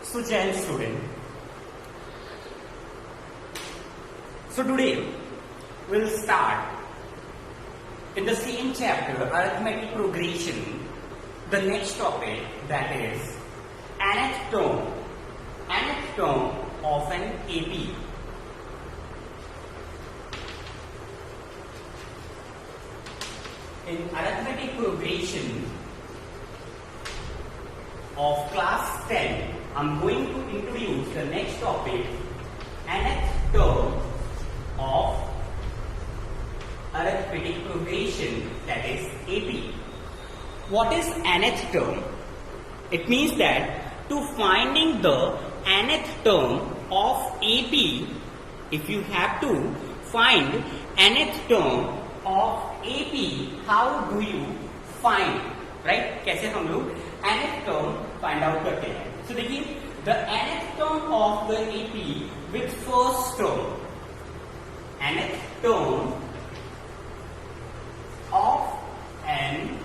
So Jain student, so today we'll start in the same chapter, arithmetic progression, the next topic, that is nth term of an AP. In arithmetic progression of class 10, I'm going to introduce the next topic, nth term of arithmetic progression, that is AP. What is nth term? It means that to finding the nth term of AP, if you have to find nth term of AP, how do you find, right? कैसे हम लोग nth term find out करते हैं? So देखिए, the nth term of the AP with first term, nth term of an,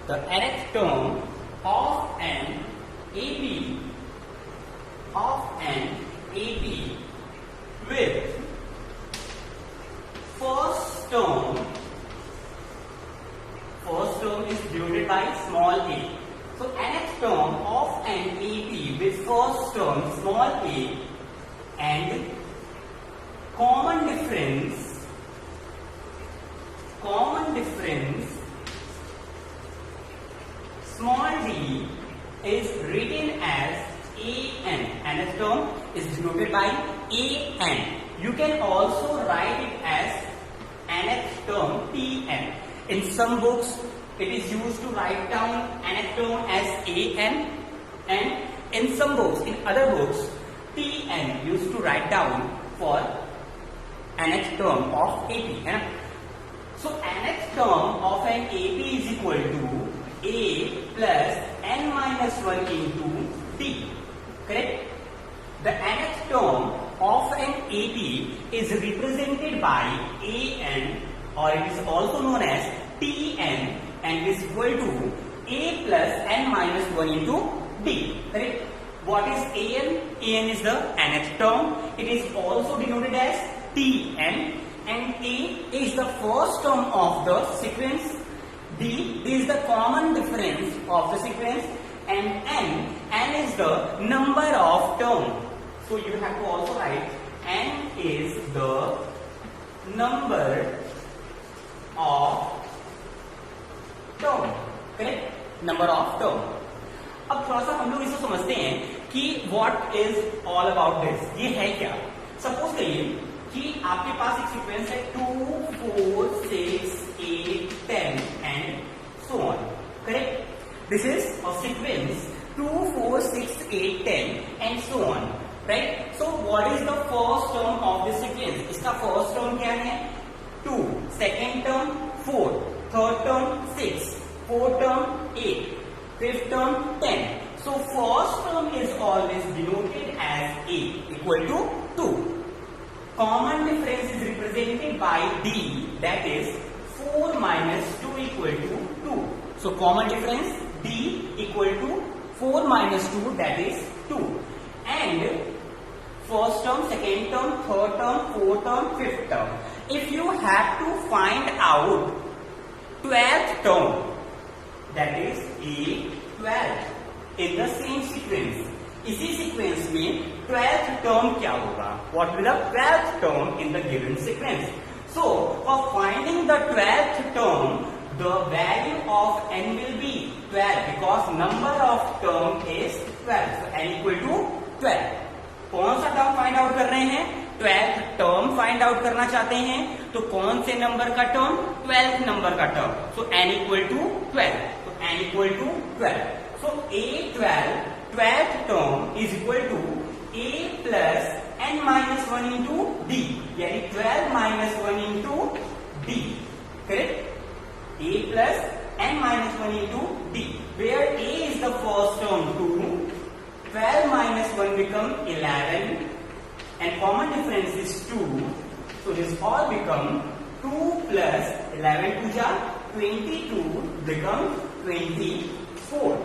the nth term of an AP with first term is denoted by small a. So nth term of an AP with first term small a and common difference small d is written as an. Nth term is denoted by an. You can also write it as nth term tn. In some books it is used to write down nth term as an, and in some books, in other books, tn used to write down for nth term of AP. So nth term of an AP is equal to a plus n minus 1 into d. Correct? The nth term of an AP is represented by an, or it is also known as tn, and is equal to a plus n minus 1 into d. Correct? What is an? An is the nth term. It is also denoted as tn, and a is the first term of the sequence. D is the common difference of the sequence, and n is the number of term. So you have to also write n is the number of term. Correct? Number of term. अब थोड़ा सा हम लोग इसको समझते हैं कि what is all about this. ये है क्या? सपोज करिए कि आपके पास एक सीक्वेंस है 2, 4, 6, 8, 10 and so on. Correct? This is a sequence 2, 4, 6, 8, 10 and so on. Right? So what is the first term of this sequence? इसका first term क्या है? 2, second term 4, third term 6, fourth term 8, fifth term 10. So first term is always denoted as a equal to 2. Common difference is represented by d, that is 4 minus 2 equal to 2. So common difference d equal to 4 minus 2, that is 2. And first term, second term, third term, fourth term, fifth term. If you have to find out 12th term, that is a12 in the same sequence. इसी sequence में 12th term क्या होगा? What will the 12th term in the given sequence? So for finding the 12th term, the value of n will be 12 because number of term is 12. So n equal to 12. कौन सा term find out कर रहे हैं? 12th term find out करना चाहते हैं, तो कौन से नंबर का टर्म? 12th नंबर का term. So n equal to 12. So n equal to 12. So a12 12th term is equal to a plus n minus 1 into d. यानी 12 minus 1 into d. Correct? a plus n minus 1 into d. Where a is the first term 2. 12 minus 1 become 11 and common difference is 2. So this all become 2 plus 11 to ja 22 become 24.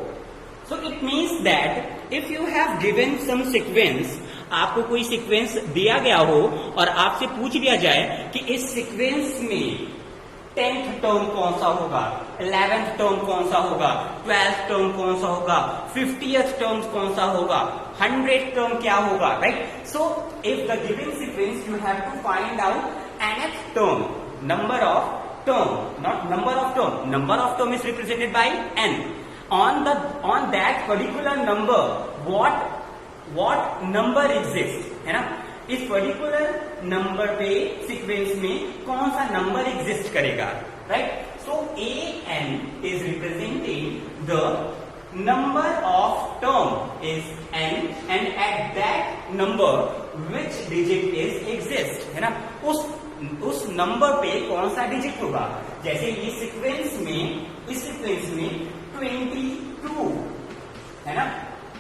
So it means that if you have given some sequence, आपको कोई sequence दिया गया हो और आपसे पूछ लिया जाए कि इस सीक्वेंस में 10th टर्म कौन सा होगा, 11th टर्म कौन सा होगा, 12th टर्म कौन सा होगा, 50th टर्म कौन सा होगा, 100th टर्म क्या होगा, right? So if the given sequence you have to find out nth term, number of term, not number of term. Number of term is represented by n. On that particular number, what number exists, है ना? इस particular number पे sequence में कौन सा number exist करेगा, right? So an is representing the number of term is n, and at that number which digit is exist, है ना? उस नंबर पे कौन सा डिजिट होगा. जैसे ये सीक्वेंस में, इस सीक्वेंस में 22 है ना,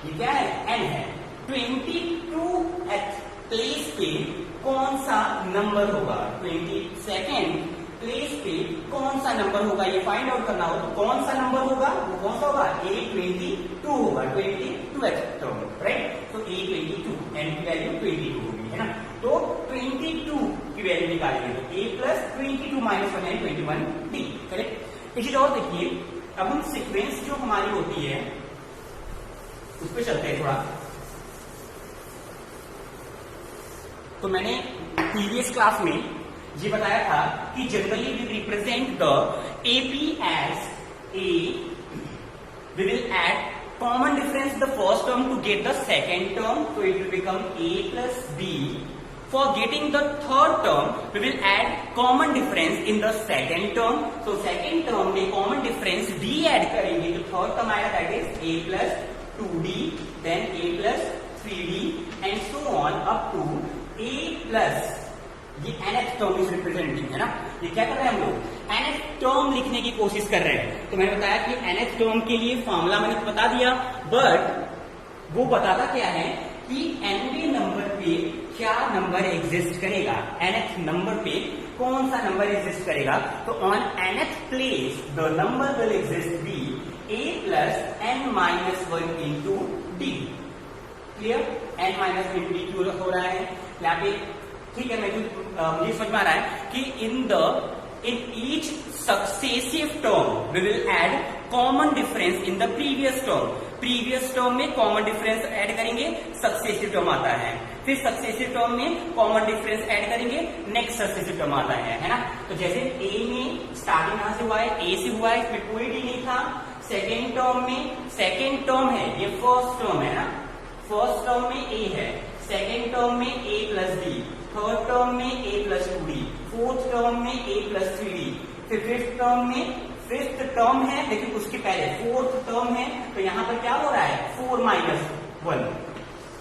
ये क्या है, n है. 22 एट प्लेस पे कौन सा नंबर होगा, 22nd प्लेस पे कौन सा नंबर होगा, ये फाइंड आउट करना हो तो कौन सा नंबर होगा, वो कौन सा होगा, A22 होगा, 22th टर्म, राइट? तो A22 n की वैल्यू 22 होगी, है ना. तो 22 की वैल्यू निकालेंगे तो a प्लस 22 माइनस 1 है 21d, करेक्ट? एक चीज और देखिए, अब हम सीक्वेंस जो हमारी होती है उस पर चलते हैं थोड़ा. तो मैंने प्रीवियस क्लास में ये बताया था कि generally we represent the AP as a, we will add common difference the first term to get the second term, so it will become a plus b. For getting the third term, we will add common difference in the second term. So second term में common difference d add करेंगे तो third term आएगा, that is a plus 2d, then a plus 3d and so on up to a plus, ये nth term is representing, है ना. ये क्या कर रहे हैं हम लोग, nth टर्म लिखने की कोशिश कर रहे हैं. तो मैंने बताया कि nth टर्म के लिए फॉर्मूला मैंने बता दिया, बट वो बताता क्या है कि nवें नंबर पे क्या नंबर एग्जिस्ट करेगा, nth नंबर पे कौन सा नंबर एग्जिस्ट करेगा. तो on nth place the number will exist be a plus n minus 1 into d. Clear? n minus into d क्यों हो रहा है यहाँ पे, ठीक है? मुझे समझ में आ रहा है कि in each successive term we will add common difference in the previous term. previous term में common difference add करेंगे, successive term आता है. फिर successive term में common difference add करेंगे, next successive term आता है ना. तो जैसे a में starting कहां से हुआ है, a से हुआ है, इसमें कोई d नहीं था. सेकेंड टर्म में सेकेंड टर्म है, ये फर्स्ट टर्म है ना, फर्स्ट टर्म में a है, सेकेंड टर्म में a plus d, third term में a plus 2d, fourth term में a प्लस 3d, फिर फिफ्थ टर्म में, फिफ्थ टर्म है लेकिन उसके पहले फोर्थ टर्म है, तो यहाँ पर क्या हो रहा है, 4 माइनस 1,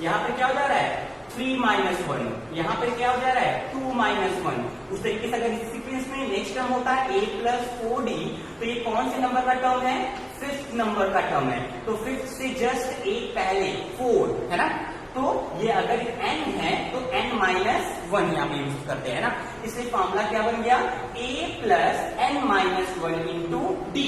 यहाँ पर क्या हो जा रहा है, 3 माइनस 1, यहाँ पर क्या हो जा रहा है, 2 माइनस 1. उस तरीके से अगर इस सीक्वेंस में नेक्स्ट टर्म होता है a प्लस 4d, तो ये कौन से नंबर का टर्म है, फिफ्थ नंबर का टर्म है. तो फिफ्थ से जस्ट एक पहले 4 है ना. तो ये अगर n है तो n माइनस 1 यहाँ पे यूज करते हैं ना. इसलिए फॉर्मूला क्या बन गया, a plus n minus 1 into D.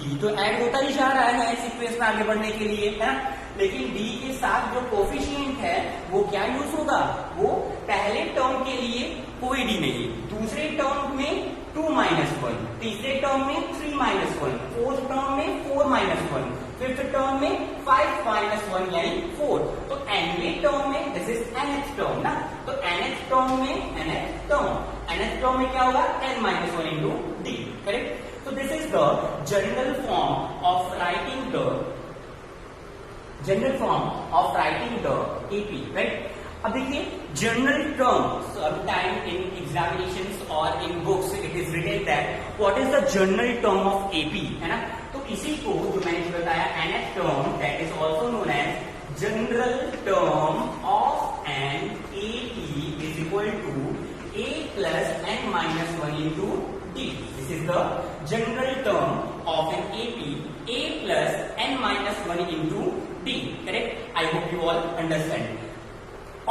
D तो ऐड होता ही जा रहा है सीक्वेंस में आगे बढ़ने के लिए, है ना. लेकिन डी के साथ जो कोफिशिएंट है वो क्या यूज होगा, वो पहले टर्म के लिए कोई डी नहीं, दूसरे टर्म में 2 माइनस 1, तीसरे टर्म में 3 माइनस 1, फोर्थ टर्म में 4 माइनस 1, फिफ्थ टर्म में 5 माइनस 1 यानी 4. तो nवें टर्म में, दिस इज nth टर्म ना, तो nth टर्म में nth टर्म में क्या होगा, n minus 1 into D. Correct? So this is the general form of writing the AP, right? अब देखिए general term, sometime in examinations or in books it is written that what is the general term of AP, है ना. तो इसी को जो मैंने बताया nth term, that is also known as general term of an AP is equal to a plus n minus 1 into d. This is the general term of an AP, a plus n minus 1 into d. Correct? I hope you all understand.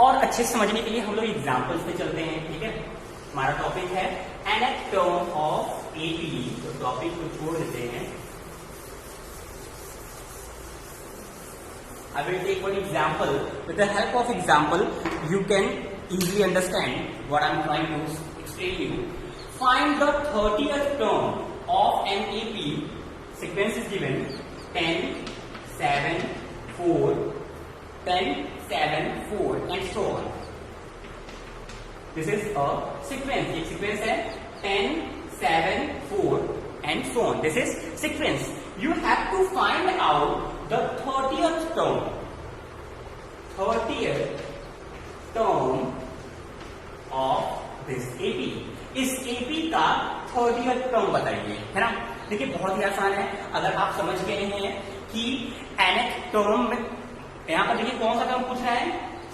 और अच्छे से समझने के लिए हम लोग examples पे चलते हैं, ठीक है. हमारा टॉपिक है nth टर्म ऑफ AP, तो टॉपिक को छोड़ देते हैं. I will take one example. With the help of example, you can easily understand what I am trying to explain you. Find the 30th term of an AP. Sequence is given 10, 7, 4, 10, 7, 4 and so on. This is a sequence. एक sequence है 10, 7, 4 and so on. This is sequence. You have to find out the 30th term. 30th term of this AP. इस AP का 30th term बताइए, है ना? देखिए बहुत ही आसान है. अगर आप समझ गए हैं कि nth term में यहाँ पर देखिए कौन सा टर्म पूछ रहा है,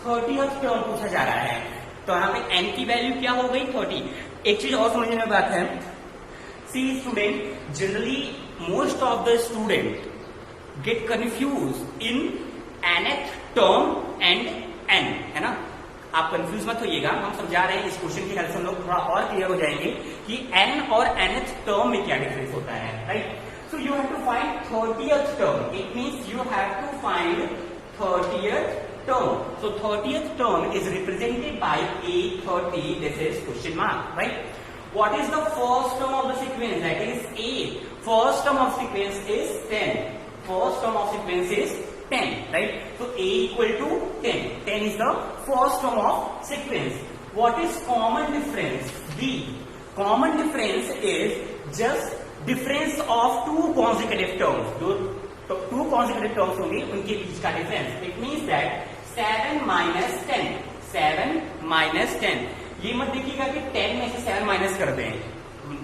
30th टर्म पूछा जा रहा है. तो यहाँ पे n की वैल्यू क्या हो गई 30. एक चीज और समझने में बात है, see student, generally most of the student get confuse in nth term and n, है ना? आप कंफ्यूज मत होइएगा, हम समझा रहे हैं. इस क्वेश्चन की हेल्प से हम लोग थोड़ा और क्लियर हो जाएंगे कि n और nth टर्म में क्या डिफरेंस होता है, right? So you have to find 30th term. It means you have to find 30th term. So 30th term is represented by A30. This is question mark, right? What is the first term of the sequence? That is A. First term of sequence is 10. First term of sequence is 10, right? So A equal to 10. 10 is the first term of sequence. What is common difference? B. Common difference is just difference of two consecutive terms. तो to consecutive terms होंगे, उनके बीच का difference. It means that 7 minus 10. 7 minus 10. ये मत देखिएगा कि 10 में से 7 माइनस कर दें.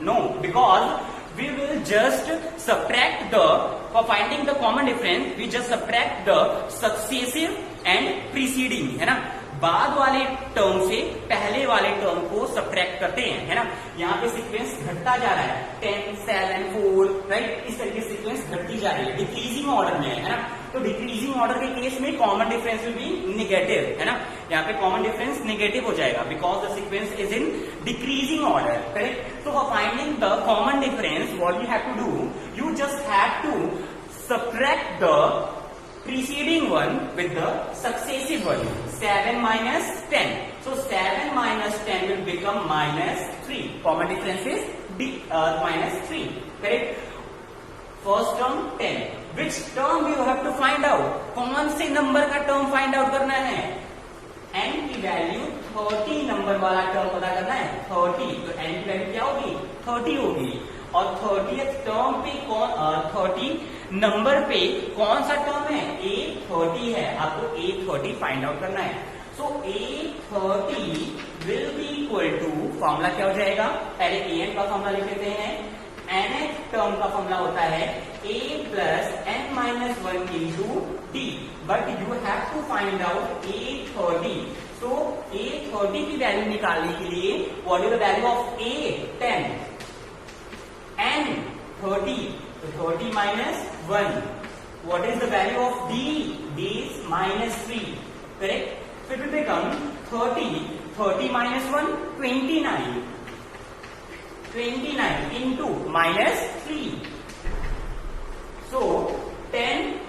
No, because we will just subtract the, for finding the common difference we just subtract the successive and preceding, है ना? बाद वाले टर्म से पहले वाले टर्म को सब्ट्रैक्ट करते हैं, है ना? यहाँ पे सीक्वेंस घटता जा रहा है, 10, 7, 4, राइट? इस तरीके से सीक्वेंस घटती जा रही है, डिक्रीजिंग ऑर्डर में, है ना? तो डिक्रीजिंग ऑर्डर के केस में common difference will be negative, है ना? यहाँ पे कॉमन डिफरेंस नेगेटिव हो जाएगा because the sequence is in decreasing order, correct? तो for finding the common difference what you have to do, you just have to subtract the preceding one with the successive one. 7 minus 10. So 7 minus 10 will become minus 3. Common difference is minus 3. Correct? First term 10. Which term you have to find out? कौन से number का term find out करना है? n की value 30 number वाला term पता करना है. 30. तो n की वैल्यू क्या होगी? 30 होगी. और 30th टर्म पे 30 नंबर पे कौन सा टर्म है? A30 है. आपको A30 फाइंड आउट करना है. So A30 will be equal to, formula क्या हो जाएगा? पहले an का फॉर्मूला लिख लेते हैं. nth टर्म का फॉर्मूला होता है a plus n minus 1 into d. But you have to find out A30. So A30 की वैल्यू निकालने के लिए what is the value of A? 10. n 30. So 30 minus 1. What is the value of D? D is minus 3. Correct? So it will become 30. 30 minus 1, 29. 29 into minus 3. So 10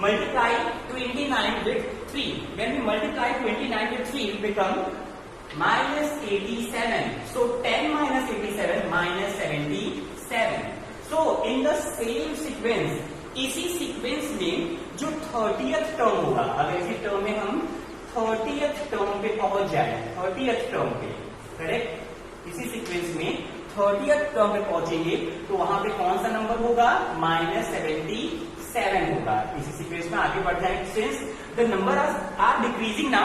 multiply 29 with 3. When we multiply 29 with 3, it will become minus 87. So 10 minus 87 minus 77. So in the same sequence, इसी sequence में जो 30th term होगा, अगर इसी term में हम 30th term पे पहुंच जाए, 30th टर्म पे, करेक्ट? इसी सीक्वेंस में 30th टर्म पे पहुंचेंगे तो वहां पे कौन सा नंबर होगा? minus 77 होगा. इसी सीक्वेंस में आगे बढ़ जाए, since the number are decreasing ना,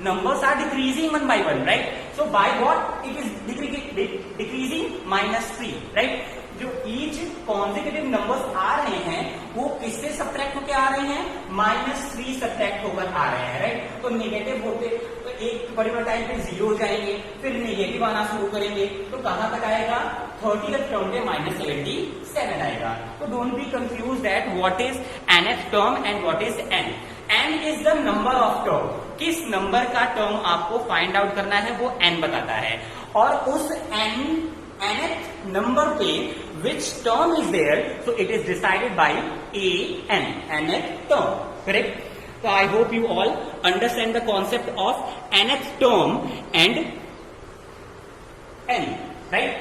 numbers are decreasing one by one, right? So by what it is decreasing? minus 3, right? जो each consecutive numbers आ रहे हैं वो किससे सब्ट्रैक्ट होकर आ रहे हैं? -3 सब्ट्रैक्ट होकर आ रहे हैं, राइट? तो नेगेटिव होते तो एक पर्टिकुलर टाइम पे 0 हो जाएंगे, फिर नेगेटिव आना शुरू करेंगे, तो कहां तक आएगा? 30th टर्म पे -77 आएगा. तो don't be confuse that what is nth term and what is n. n is the number of term. किस नंबर का टर्म आपको फाइंड आउट करना है वो n बताता है, और उस nth नंबर पे which term is there, so it is decided by an nth term, correct? So I hope you all understand the concept of nth term and n, right?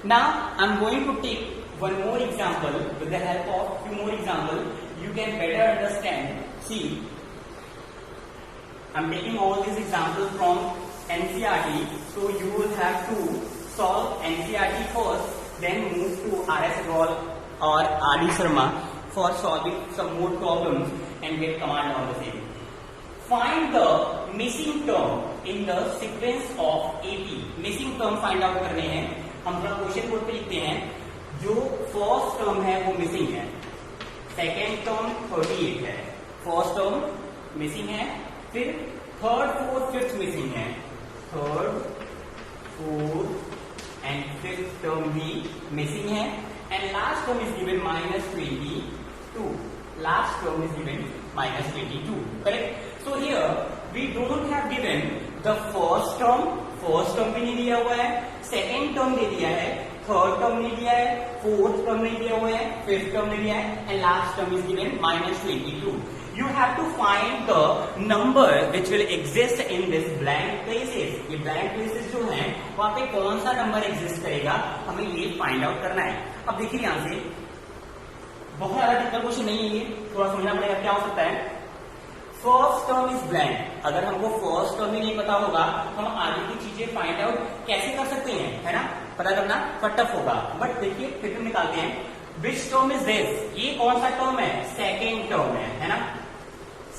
Now I'm going to take one more example. With the help of few more examples, you can better understand. See, I'm taking all these examples from NCERT, so you will have to solve NCERT first, then move to R.S. Agarwal or R.D. Sharma for solving some more problems and get command on the same. Find the missing term in the sequence of AP. Missing term find out करने हैं. हम थोड़ा question board पे लिखते हैं. जो first term है वो मिसिंग है, सेकेंड टर्म 38 है, फर्स्ट टर्म मिसिंग है, फिर थर्ड फोर्थ फिफ्थ मिसिंग है, third fourth and fifth term भी मिसिंग है, and last term is given -22. Last term is given -22, correct? So here we don't have given the first term भी नहीं दिया हुआ है, सेकेंड टर्म दे दिया है, थर्ड टर्म नहीं दिया है, फोर्थ टर्म नहीं दिया हुआ है, फिफ्थ टर्म नहीं दिया है, and last term is given -22. You have to find the number which will exist in this blank places. ये blank places जो हैं वहाँ पे कौन सा नंबर एग्जिस्ट करेगा, हमें ये फाइंड आउट करना है. अब देखिए यहाँ से बहुत ज्यादा टिपिकल क्वेश्चन नहीं है, ये थोड़ा समझना पड़ेगा क्या हो सकता है. First term is blank. अगर हमको फर्स्ट टर्म ही नहीं पता होगा तो हम आगे की चीजें फाइंड आउट कैसे कर सकते हैं, है ना? पता करना टफ होगा. बट देखिए फिर हम निकालते हैं. Which term is this? ये कौन सा टर्म है? सेकेंड टर्म है ना?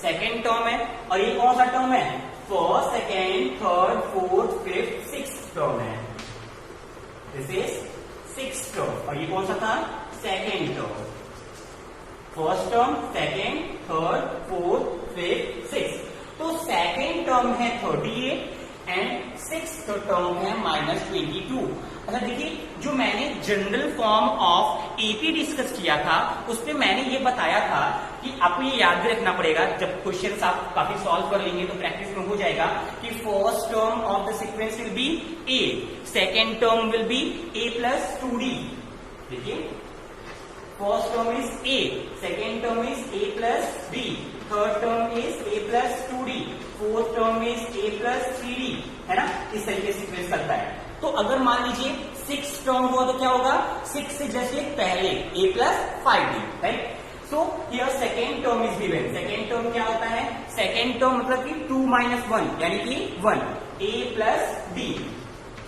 सेकेंड टर्म है. और ये कौन सा टर्म है? First, second, third, fourth, fifth, sixth term है. This is sixth term. और ये कौन सा था? Second term. First term, second, third, fourth, fifth, sixth. तो सेकेंड टर्म है 38 एंड सिक्स्थ टर्म है -22. अच्छा देखिए, जो मैंने general form of AP discuss किया था उस पे मैंने ये बताया था कि आपको ये याद भी रखना पड़ेगा. जब क्वेश्चंस आप काफी सॉल्व कर लेंगे तो प्रैक्टिस में हो जाएगा कि first term of the sequence will be A, second term will B a+2d. देखिए, first term is a, second term is a+b, third term is a+2d, fourth term is a+3d, है ना? इस तरीके से सीक्वेंस करता है. तो अगर मान लीजिए 6 टर्म हुआ तो क्या होगा? 6 से जैसे पहले a+5d, right? So here second term is given. Second term क्या होता है? सेकेंड टर्म मतलब कि 2 - 1 यानी कि 1, a+d.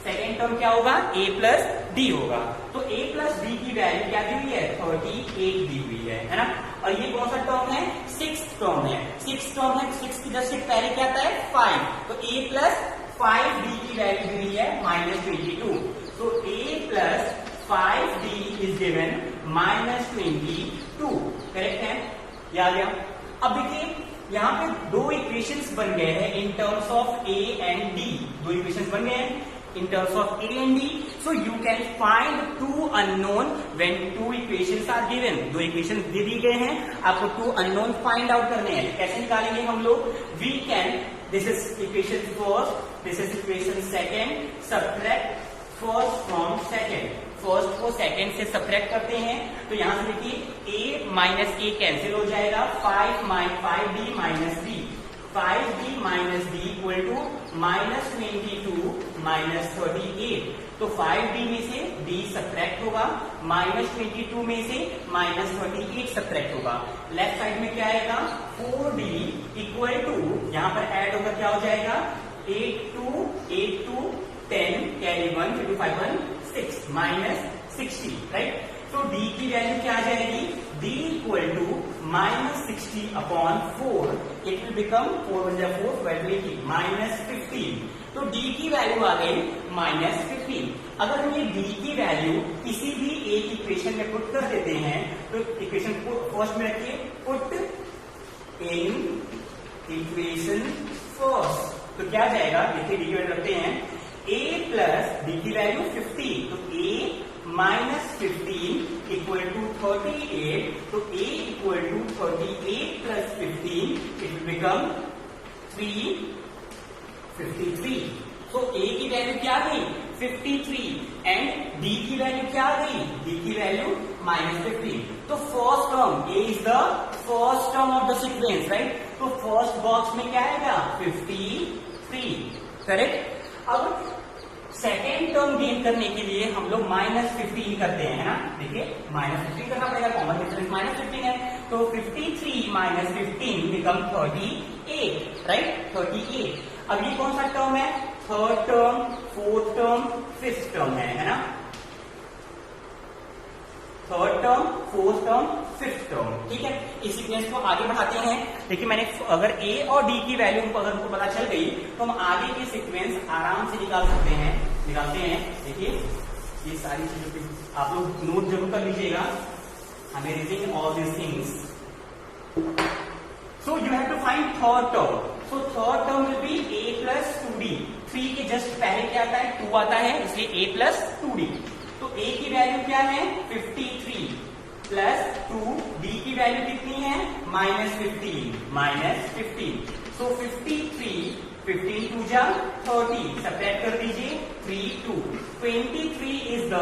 सेकेंड टर्म क्या होगा? a+d होगा. तो a+d की वैल्यू क्या दी हुई है? 38 दी हुई है ना? और ये कौन सा टर्म है? सिक्स्थ टर्म है. सिक्स्थ टर्म है, सिक्स की जस्ट पहले क्या आता है? 5. तो a+5d की वैल्यू दी हुई है -22. तो a+5d इज गिवन -22. करेक्ट है? याद गया? अब देखिए यहाँ पे दो इक्वेशंस बन गए हैं in terms of a and d. दो इक्वेशंस बन गए हैं in terms of A and D. So you can find two unknown when two equations are given. दो equations दे दी गए हैं, आपको two unknown find out करने हैं. कैसे निकालेंगे हम लोग? We can, this is equation first, this is equation second, subtract first from second. First को सेकेंड से सब्ट्रैक्ट करते हैं तो यहां से देखिए a - a कैंसिल हो जाएगा. 5d - d, 5d - d equal to -22 -38. तो 5d में से d सब्ट्रैक्ट होगा, -22 में से -38 सब्ट्रैक्ट होगा. लेफ्ट साइड में क्या आएगा? 4d इक्वल टू, यहां पर ऐड होकर क्या हो जाएगा? 8 2 10 कैरी 1 2 5 1 6 -60, राइट? तो d की वैल्यू क्या आ जाएगी? d equal to -60/4. It will become 4 × 4 12 -15. तो d की वैल्यू आ गई -15. अगर हम ये d की वैल्यू किसी भी एक इक्वेशन में पुट कर देते हैं तो इक्वेशन को फर्स्ट में रखिए, पुट इन इक्वेशन फर्स्ट. तो क्या जाएगा? देखिए d की वैल्यू रखते हैं, a प्लस d की वैल्यू 15. तो a -15 इक्वल टू 38. तो a equal to 38 + 15, it will become 353. तो a की वैल्यू क्या गई? 53 एंड डी की वैल्यू क्या आ गई, डी की वैल्यू -15। तो first term A is the first term of the sequence, right. तो फर्स्ट बॉक्स में क्या आएगा 53, करेक्ट। अब सेकेंड टर्म गेन करने के लिए हम लोग -15 करते हैं, है ना। देखिए -15 करना पड़ेगा, कॉमन डिफरेंस -15 है, तो 53 - 15 बिकम 38, राइट, 38। अब ये कौन सा टर्म है, third term, fourth term, fifth term है ना। Third term, fourth term, fifth term, ठीक है। इस सीक्वेंस को आगे बढ़ाते हैं। देखिए मैंने अगर ए और डी की वैल्यू अगर हमको पता चल गई तो हम आगे की सीक्वेंस आराम से निकाल सकते हैं, निकालते हैं। देखिए ये सारी चीजों पे आप लोग नोट जरूर कर लीजिएगा, हमें reading all this things. So you have to find third term. So third term will be a plus 2d। 3 के जस्ट पहले क्या आता है, 2 आता है, इसलिए a प्लस 2d। तो a की वैल्यू क्या है 53 प्लस 2, d की वैल्यू कितनी है -15। सो 53, 15 2 जा 30, सब्ट्रैक्ट कर दीजिए 3 2। 23 is the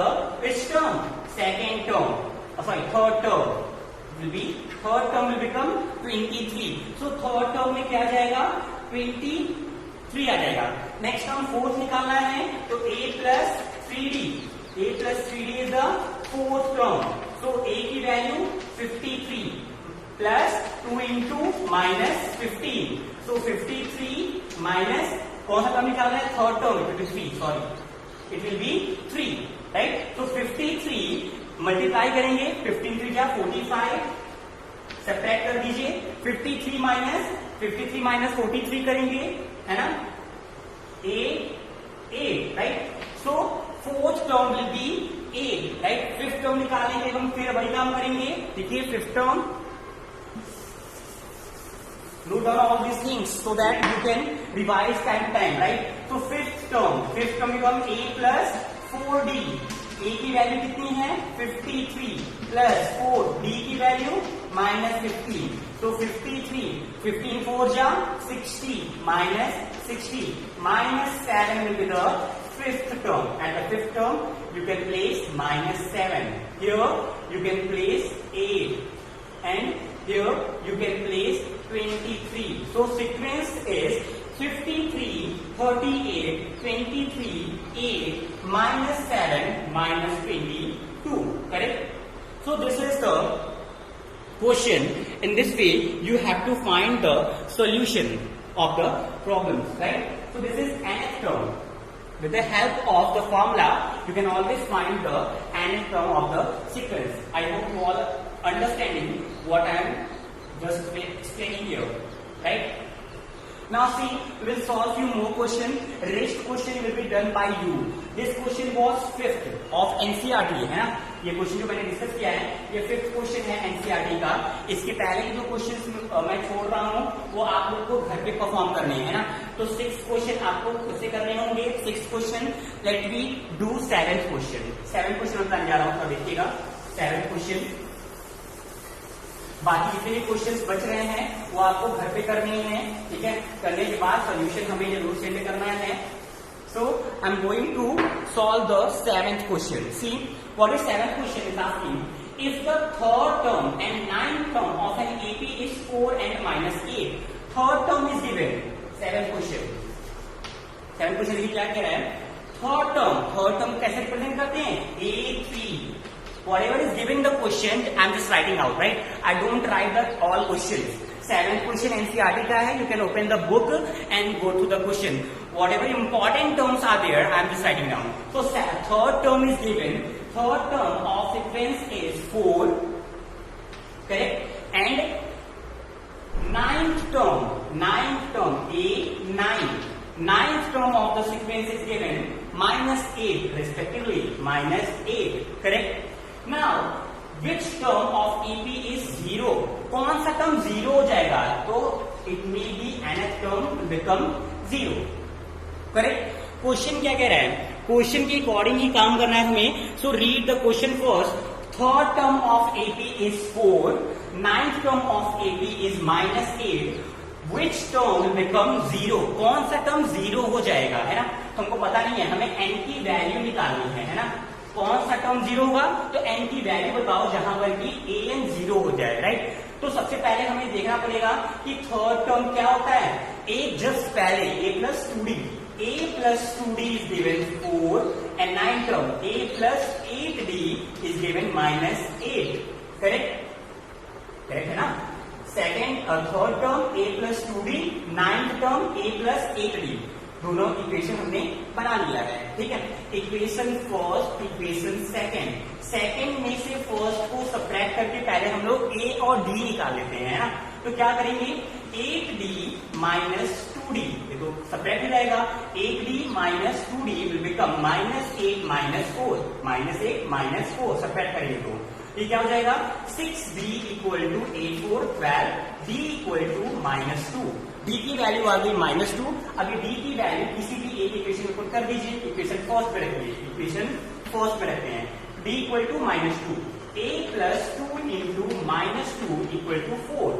which term, second term, sorry third term will become 23। so third term में क्या आ जाएगा 23 आ जाएगा। नेक्स्ट टर्म फोर्थ निकालना है तो a plus 3d is the fourth term। so a की value 53 plus 2 into -15। so 53 minus कौन सा टर्म निकालना है, third term, it will be 3, sorry it will be 3, right. तो 53 मल्टीप्लाई करेंगे, 15 3 जा 45, सब्ट्रैक्ट कर दीजिए 53 माइनस 43 करेंगे, है ना, a, right. So fourth term will be a, right. Fifth term निकालने के लिए हम फिर वही काम करेंगे। देखिए fifth term, note down all these things so that you can revise time, right। so fifth term become a plus 4d। a की वैल्यू कितनी है 53 प्लस 4, d की वैल्यू -15। so 53, 15 4 जा 60 -60 -7 will be the fifth term। at the fifth term you can place -7, here you can place 8 and here you can place 23। so sequence is 53 38 23 8 -7 -22, correct। so this is the question। in this way you have to find the solution of the problem, right। so this is nth term। with the help of the formula you can always find the nth term of the sequence। I hope you all understanding what I am just explaining here, right। now see we will solve few more question। rest question will be done by you। this question was fifth of NCERT, है ना। ये question जो मैंने discuss किया है ये fifth question है NCERT का। इसके पहले के जो क्वेश्चन मैं छोड़ रहा हूँ वो आप लोग को घर पे परफॉर्म करने हैं, है ना। तो 6 क्वेश्चन आपको खुद से करने होंगे। 6 question, let we do 7th question. 7th question मैं बताने जा रहा हूँ, देखिएगा 7th क्वेश्चन। बाकी जितने भी क्वेश्चंस बच रहे हैं वो आपको घर पे करने हैं, ठीक है। करने के बाद सोल्यूशन हमें जरूर सेंड करना है। So I am going to solve the 7th question. See what is 7th question is asking if the third term and 9th term of an AP is 4 and -8। Third term is given. 7th question देखिए क्या कह रहा है, third term कैसे represent करते हैं, A3। whatever is given the question I'm just writing out, right। I don't write the all questions। 7th question NCERT का है, you can open the book and go to the question। whatever important terms are there I'm just writing down। so third term is given। third term of sequence is 4, correct। and ninth term A9, ninth term of the sequence is given -8 respectively, -8, correct। now which term of EP is 0। कौन सा term 0 हो जाएगा, तो it may be nth term will become 0, correct. Question क्या कह रहा है, question के अकॉर्डिंग ही काम करना है हमें। So read the question first. Third term of AP is 4, ninth term of AP is -8, which term will become 0। कौन सा टर्म 0 हो जाएगा, है ना। तो हमको पता नहीं है, हमें n की वैल्यू निकालनी है ना। कौन सा टर्म जीरो होगा, तो n की वैल्यू बताओ जहां पर कि an जीरो हो जाए, राइट। तो सबसे पहले हमें देखना पड़ेगा कि थर्ड टर्म क्या होता है। a जस्ट पहले a plus 2d, a plus 2d is given 4 and 9 term a plus 8d is given -8, correct, correct है ना। सेकेंड और third term a plus 2d, 9th term a plus 8d, दोनों equation हमने बना लिया है, ठीक है। Equation first, equation second, second में से फर्स्ट को सब्ट्रैक्ट करके पहले हम लोग a और d निकाल लेते हैं ना। तो क्या करेंगे, 8d माइनस 2d, देखो सब्ट्रैक्ट हो जाएगा, 8d minus 2d will become -8 minus 4, -8 minus 4 subtract करेंगे तो ये क्या हो जाएगा, 6d equal to 8 4 12, d equal to -2, d की वैल्यू आ गई -2। अभी d की वैल्यू किसी भी एक इक्वेशन में पुट कर दीजिए, इक्वेशन फर्स्ट पे रखिए, इक्वेशन फर्स्ट पे रखते हैं, d equal to -2, a plus 2 into -2 equal to 4,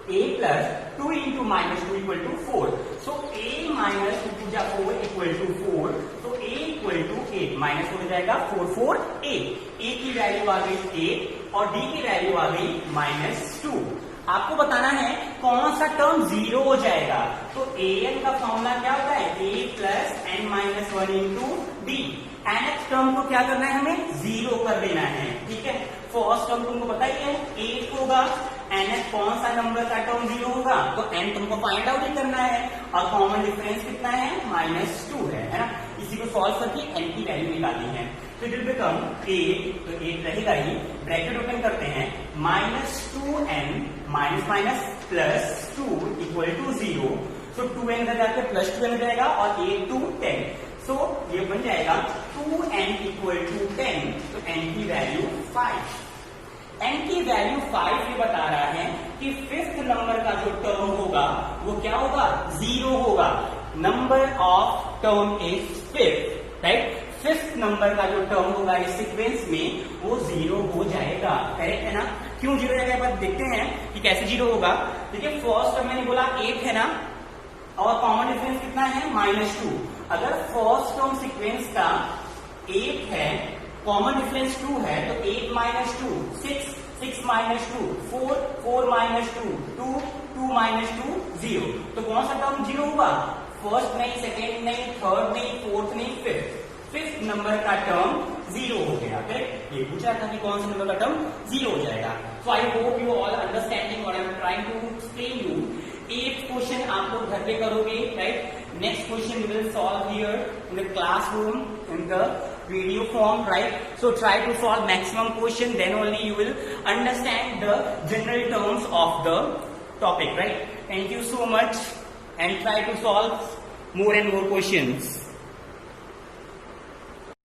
a plus 2 into -2 equal to 4, so a minus 2 जा 4 इक्वल टू 4, तो a इक्वल टू 8, माइनस हो जाएगा 4 4 8, a की वैल्यू आ गई 8 और d की वैल्यू आ गई -2। आपको बताना है कौन सा टर्म जीरो हो जाएगा, तो an का फॉर्मूला क्या होता है, a plus n minus 1 into D. nth term को क्या करना है, हमें जीरो कर देना है, ठीक है। फर्स्ट टर्म तुमको पता ही है 8 होगा, nth कौन सा नंबर का टर्म जीरो होगा, तो n तुमको फाइंड आउट ही करना है और कॉमन डिफरेंस कितना है, -2 है ना। इसी को सॉल्व करके n की वैल्यू निकालनी है, तो इट विल बिकम 8, तो 8 रहेगा ही, ब्रैकेट ओपन करते हैं, -2n minus minus plus 2 equal to 0, so 2n इधर जाके प्लस 2n हो जाएगा और 8 to 10, सो ये बन जाएगा 2n इक्वल टू 10, तो n की वैल्यू 5, n की वैल्यू 5 ये बता रहा है कि फिफ्थ नंबर का जो टर्म होगा वो क्या होगा, 0 होगा। Number of term is fifth, right. Fifth number का जो टर्म होगा इस सीक्वेंस में वो 0 हो जाएगा, करेक्ट है ना। क्यों 0 जाएगा, बात देखते हैं कि कैसे 0 होगा। देखिए फर्स्ट टर्म मैंने बोला 8 है ना, और कॉमन डिफरेंस कितना है, -2। अगर फर्स्ट टर्म सीक्वेंस का 8 है, कॉमन डिफरेंस 2 है, तो 8 माइनस 2 6, 6 माइनस 2 4, 4 माइनस 2 2, 2 माइनस 2 0, तो कौन सा टर्म 0 हुआ, फर्स्ट नहीं, सेकेंड नहीं, थर्ड नहीं, फोर्थ नहीं, फिफ्थ नंबर का टर्म 0 हो गया, करेक्ट। ये पूछा था कि कौन सा नंबर का टर्म 0 हो जाएगा। So I hope you all understanding what I am trying to explain you. 8th question आप लोग घर पे करोगे, right. Next question we will solve here in the classroom in the video form, right? So try to solve maximum question, then only you will understand the general terms of the topic, right? Thank you so much and try to solve more and more questions.